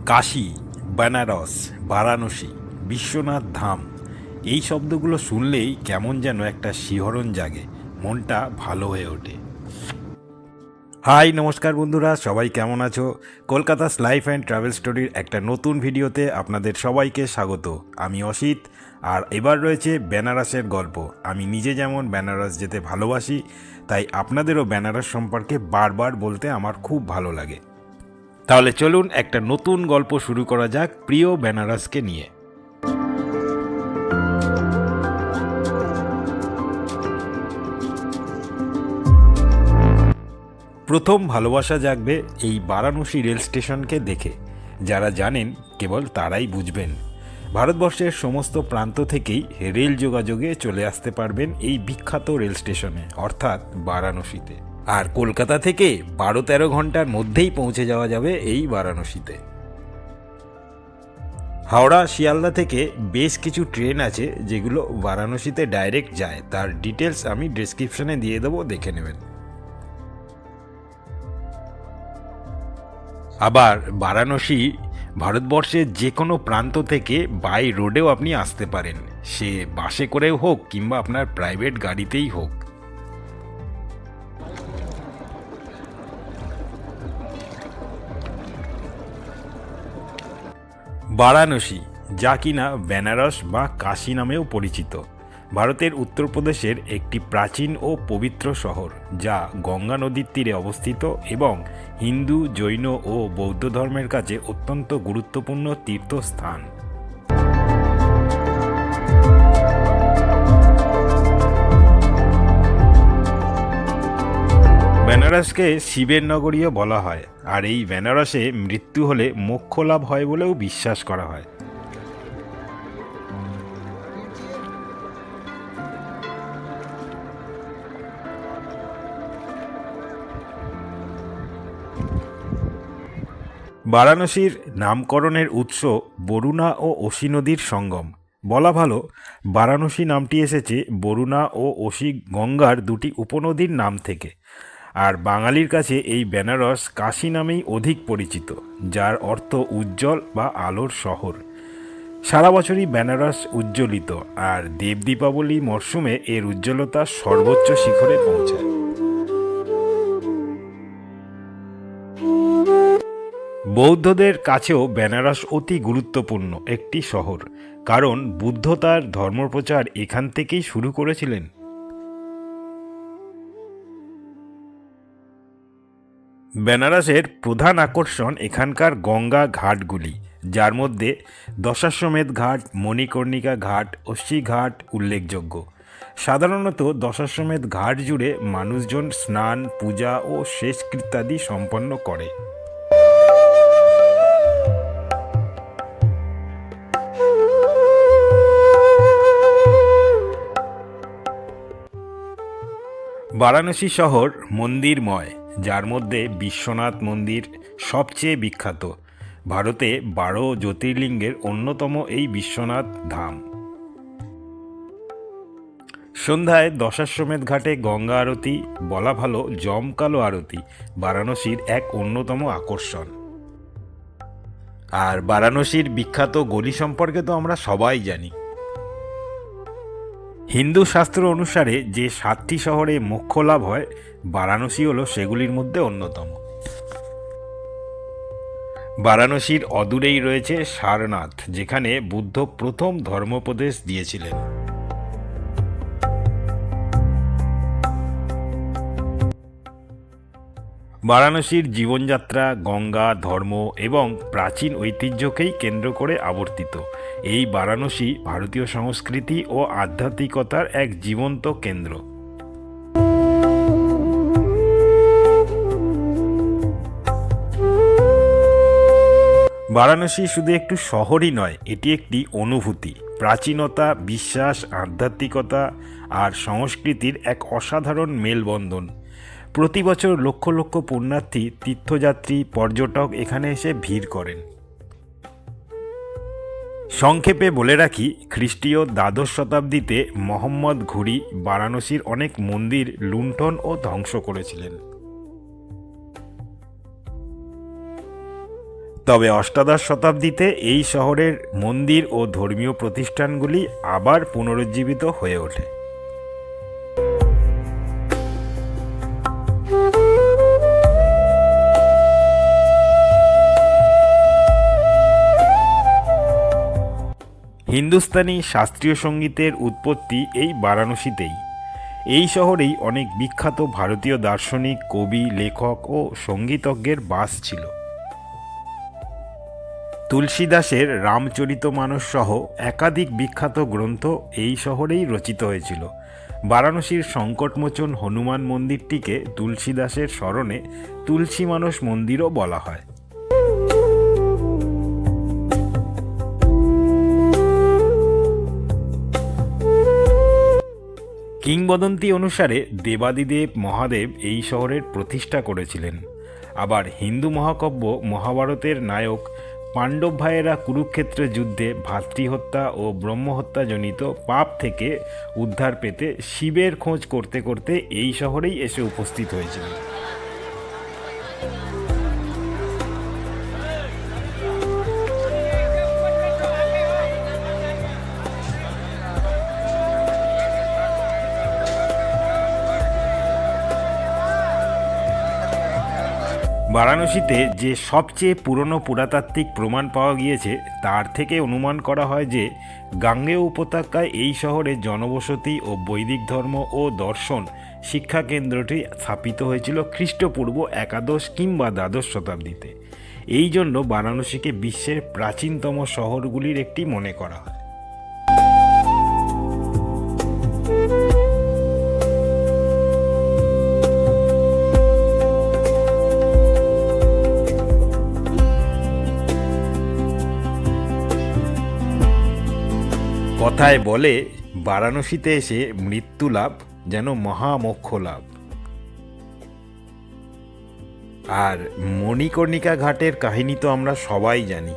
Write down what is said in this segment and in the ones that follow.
কাশী, বেনারস, বারাণসী, বিশ্বনাথ ধাম, এই শব্দগুলো শুনলেই কেমন যেন একটা শিহরণ জাগে, মনটা ভালো হয়ে ওঠে। হাই, নমস্কার বন্ধুরা, সবাই কেমন আছো? কলকাতাস লাইফ অ্যান্ড ট্রাভেল স্টোরির একটা নতুন ভিডিওতে আপনাদের সবাইকে স্বাগত। আমি অসিত, আর এবার রয়েছে বেনারসের গল্প। আমি নিজে যেমন বেনারস যেতে ভালোবাসি, তাই আপনাদেরও বেনারস সম্পর্কে বারবার বলতে আমার খুব ভালো লাগে। তাহলে চলুন একটা নতুন গল্প শুরু করা যাক প্রিয় বেনারসকে নিয়ে। প্রথম ভালোবাসা জাগবে এই বারাণসী রেল স্টেশনকে দেখে। যারা জানেন কেবল তারাই বুঝবেন। ভারতবর্ষের সমস্ত প্রান্ত থেকেই রেল যোগাযোগে চলে আসতে পারবেন এই বিখ্যাত রেল স্টেশনে, অর্থাৎ বারাণসীতে। আর কলকাতা থেকে 12-13 ঘন্টার মধ্যেই পৌঁছে যাওয়া যাবে এই বারাণসীতে। হাওড়া শিয়ালদা থেকে বেশ কিছু ট্রেন আছে যেগুলো বারাণসীতে ডাইরেক্ট যায়, তার ডিটেলস আমি ডেসক্রিপশনে দিয়ে দেবো, দেখে নেবেন। আবার বারাণসী ভারতবর্ষের যে কোনো প্রান্ত থেকে বাই রোডেও আপনি আসতে পারেন, সে বাসে করেও হোক কিংবা আপনার প্রাইভেট গাড়িতেই হোক। বারাণসী, যা কিনা বেনারস বা কাশী নামেও পরিচিত, ভারতের উত্তরপ্রদেশের একটি প্রাচীন ও পবিত্র শহর, যা গঙ্গা নদীর তীরে অবস্থিত এবং হিন্দু, জৈন ও বৌদ্ধ ধর্মের কাছে অত্যন্ত গুরুত্বপূর্ণ তীর্থস্থান। বেনারসকে শিবের নগরীও বলা হয়, আর এই বেনারসে মৃত্যু হলে মোক্ষ লাভ হয় বলেও বিশ্বাস করা হয়। বারাণসীর নামকরণের উৎস বরুণা ও অসি নদীর সঙ্গম। বলা ভালো, বারাণসী নামটি এসেছে বরুণা ও অসি গঙ্গার দুটি উপনদীর নাম থেকে। আর বাঙালির কাছে এই বেনারস কাশী নামেই অধিক পরিচিত, যার অর্থ উজ্জ্বল বা আলোর শহর। সারা বছরই বেনারস উজ্জ্বলিত, আর দেব দীপাবলি মরশুমে এর উজ্জ্বলতা সর্বোচ্চ শিখরে পৌঁছায়। বৌদ্ধদের কাছেও বেনারস অতি গুরুত্বপূর্ণ একটি শহর, কারণ বুদ্ধ তার ধর্মপ্রচার এখান থেকেই শুরু করেছিলেন। বেনারসের প্রধান আকর্ষণ এখানকার গঙ্গা ঘাটগুলি, যার মধ্যে দশাশ্বমেধ ঘাট, মণিকর্ণিকা ঘাট, অশ্বী ঘাট উল্লেখযোগ্য। সাধারণত দশাশ্বমেধ ঘাট জুড়ে মানুষজন স্নান, পূজা ও শেষকৃত্যাদি সম্পন্ন করে। বারাণসী শহর মন্দিরময়, যার মধ্যে বিশ্বনাথ মন্দির সবচেয়ে বিখ্যাত। ভারতে 12 জ্যোতির্লিঙ্গের অন্যতম এই বিশ্বনাথ ধাম। সন্ধ্যায় দশাশ্বমেধ ঘাটে গঙ্গা আরতি, বলা ভালো জমকালো আরতি, বারাণসীর এক অন্যতম আকর্ষণ। আর বারাণসীর বিখ্যাত গলি সম্পর্কে তো আমরা সবাই জানি। হিন্দু শাস্ত্র অনুসারে যে 7টি শহরে মোক্ষ লাভ হয়, বারাণসী হলো সেগুলির মধ্যে অন্যতম। বারাণসীর অদূরেই রয়েছে সারনাথ, যেখানে বুদ্ধ প্রথম ধর্মোপদেশ দিয়েছিলেন। বারাণসীর জীবনযাত্রা গঙ্গা, ধর্ম এবং প্রাচীন ঐতিহ্যকেই কেন্দ্র করে আবর্তিত। এই বারাণসী ভারতীয় সংস্কৃতি ও আধ্যাত্মিকতার এক জীবন্ত কেন্দ্র। বারাণসী শুধু একটু শহরই নয়, এটি একটি অনুভূতি। প্রাচীনতা, বিশ্বাস, আধ্যাত্মিকতা আর সংস্কৃতির এক অসাধারণ মেলবন্ধন। প্রতি বছর লক্ষ লক্ষ পুণ্যার্থী, তীর্থযাত্রী, পর্যটক এখানে এসে ভিড় করেন। সংক্ষেপে বলে রাখি, খ্রিস্টীয় দ্বাদশ শতাব্দীতে মোহাম্মদ ঘুরি বারাণসীর অনেক মন্দির লুণ্ঠন ও ধ্বংস করেছিলেন। তবে অষ্টাদশ শতাব্দীতে এই শহরের মন্দির ও ধর্মীয় প্রতিষ্ঠানগুলি আবার পুনরুজ্জীবিত হয়ে ওঠে। হিন্দুস্তানি শাস্ত্রীয় সঙ্গীতের উৎপত্তি এই বারাণসীতেই। এই শহরেই অনেক বিখ্যাত ভারতীয় দার্শনিক, কবি, লেখক ও সঙ্গীতজ্ঞের বাস ছিল। তুলসীদাসের রামচরিতমানস সহ একাধিক বিখ্যাত গ্রন্থ এই শহরেই রচিত হয়েছিল। বারাণসীর সংকটমোচন হনুমান মন্দিরটিকে তুলসীদাসের স্মরণে তুলসী মানস মন্দিরও বলা হয়। কিংবদন্তি অনুসারে দেবাদিদেব মহাদেব এই শহরের প্রতিষ্ঠা করেছিলেন। আবার হিন্দু মহাকাব্য মহাভারতের নায়ক পাণ্ডব ভাইয়েরা কুরুক্ষেত্র যুদ্ধে ভাতৃহত্যা ও ব্রহ্মহত্যাজনিত পাপ থেকে উদ্ধার পেতে শিবের খোঁজ করতে করতে এই শহরেই এসে উপস্থিত হয়েছিলেন। বারাণসীতে যে সবচেয়ে পুরনো পুরাতাত্ত্বিক প্রমাণ পাওয়া গিয়েছে তার থেকে অনুমান করা হয় যে গাঙ্গেয় উপত্যকায় এই শহরে জনবসতি ও বৈদিক ধর্ম ও দর্শন শিক্ষা কেন্দ্রটি স্থাপিত হয়েছিল খ্রিস্টপূর্ব একাদশ কিংবা দ্বাদশ শতাব্দীতে। এই জন্য বারাণসীকে বিশ্বের প্রাচীনতম শহরগুলির একটি মনে করা হয়। কথায় বলে বারাণসীতে এসে মৃত্যু লাভ যেন মহামোক্ষ লাভ। আর মণিকর্ণিকা ঘাটের কাহিনী তো আমরা সবাই জানি।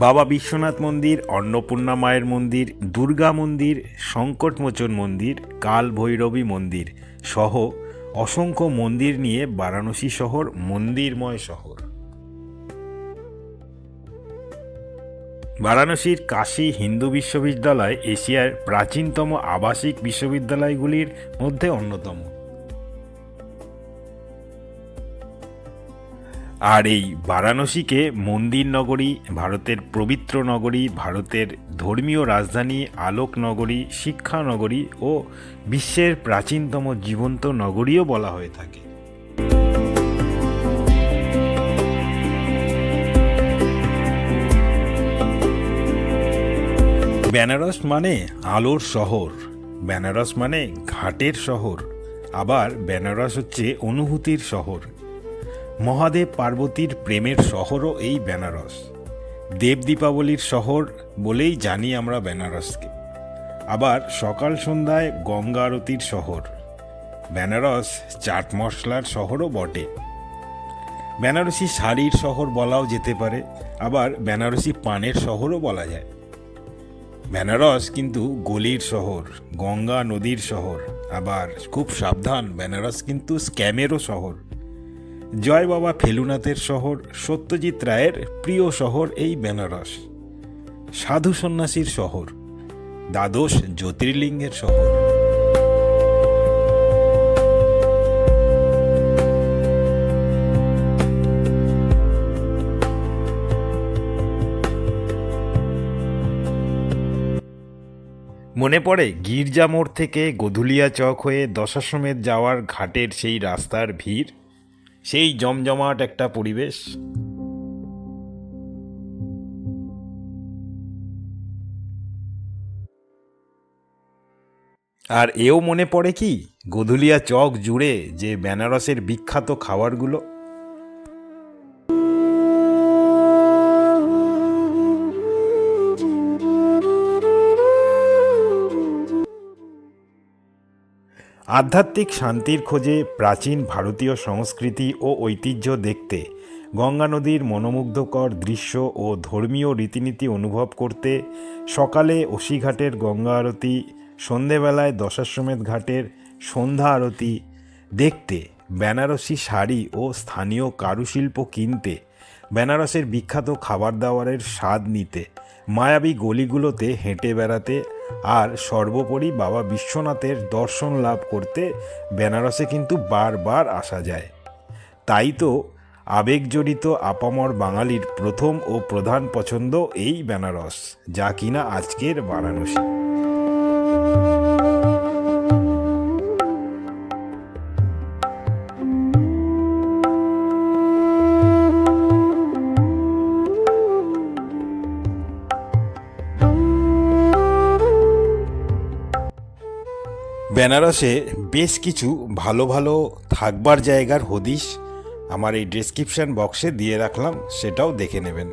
বাবা বিশ্বনাথ মন্দির, অন্নপূর্ণা মায়ের মন্দির, দুর্গা মন্দির, সংকটমোচন মন্দির, কাল ভৈরবী মন্দির সহ অসংখ্য মন্দির নিয়ে বারাণসী শহর মন্দিরময় শহর। বারাণসীর কাশী হিন্দু বিশ্ববিদ্যালয় এশিয়ার প্রাচীনতম আবাসিক বিশ্ববিদ্যালয়গুলির মধ্যে অন্যতম। আর এই বারাণসীকে মন্দির নগরী, ভারতের পবিত্র নগরী, ভারতের ধর্মীয় রাজধানী, আলোক নগরী, শিক্ষা নগরী ও বিশ্বের প্রাচীনতম জীবন্ত নগরীও বলা হয়ে থাকে। বেনারস মানে আলোর শহর, বেনারস মানে ঘাটের শহর, আবার বেনারস হচ্ছে অনুভূতির শহর। মহাদেব পার্বতীর প্রেমের শহরও এই বেনারস। দেব দীপাবলির শহর বলেই জানি আমরা বেনারসকে। আবার সকাল সন্ধ্যায় গঙ্গা আরতির শহর। বেনারস চাট মশলার শহরও বটে। বেনারসি শাড়ির শহর বলাও যেতে পারে, আবার বেনারসি পানের শহরও বলা যায়। বেনারস কিন্তু গলির শহর, গঙ্গা নদীর শহর, আবার খুব সাবধান, বেনারস কিন্তু স্ক্যামেরও শহর। জয় বাবা ফেলুনাথের শহর, সত্যজিৎ রায়ের প্রিয় শহর এই বেনারস। সাধু সন্ন্যাসীর শহর, দ্বাদশ জ্যোতির্লিঙ্গের শহর। মনে পড়ে গির্জা মোড় থেকে গধুলিয়া চক হয়ে দশাশ্বমেধ যাওয়ার ঘাটের সেই রাস্তার ভিড়, সেই জমজমাট একটা পরিবেশ। আর এও মনে পড়ে কি গোধুলিয়া চক জুড়ে যে বেনারসের বিখ্যাত খাবারগুলো। আধ্যাত্মিক শান্তির খোঁজে প্রাচীন ভারতীয় সংস্কৃতি ও ঐতিহ্য দেখতে, গঙ্গা নদীর মনোমুগ্ধকর দৃশ্য ও ধর্মীয় রীতিনীতি অনুভব করতে, সকালে অসিঘাটের গঙ্গা আরতি, সন্ধেবেলায় দশাশ্বমেধ ঘাটের সন্ধ্যা আরতি দেখতে, বেনারসি শাড়ি ও স্থানীয় কারুশিল্প কিনতে, বেনারসের বিখ্যাত খাবার দাবারের স্বাদ নিতে, মায়াবী গলিগুলোতে হেঁটে বেড়াতে, আর সর্বোপরি বাবা বিশ্বনাথের দর্শন লাভ করতে বেনারসে কিন্তু বারবার আসা যায়। তাই তো আবেগজড়িত আপামর বাঙালির প্রথম ও প্রধান পছন্দ এই বেনারস, যা কিনা আজকের বারাণসী। বেনারসে বেশ কিছু ভালো ভালো থাকবার জায়গার হদিশ আমার এই ডেসক্রিপশন বক্সে দিয়ে রাখলাম, সেটাও দেখে নেবেন।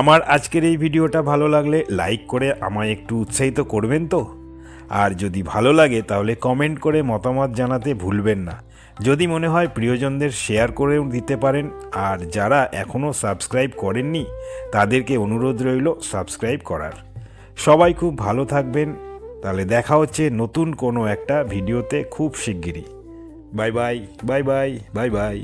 আমার আজকের এই ভিডিওটা ভালো লাগলে লাইক করে আমায় একটু উৎসাহিত করবেন তো। আর যদি ভালো লাগে তাহলে কমেন্ট করে মতামত জানাতে ভুলবেন না। যদি মনে হয় প্রিয়জনদের শেয়ার করেও দিতে পারেন। আর যারা এখনও সাবস্ক্রাইব করেননি তাদেরকে অনুরোধ রইল সাবস্ক্রাইব করার। সবাই খুব ভালো থাকবেন। তাহলে দেখা হচ্ছে নতুন কোনো একটা ভিডিওতে খুব শিগগিরই। Bye bye bye bye bye bye.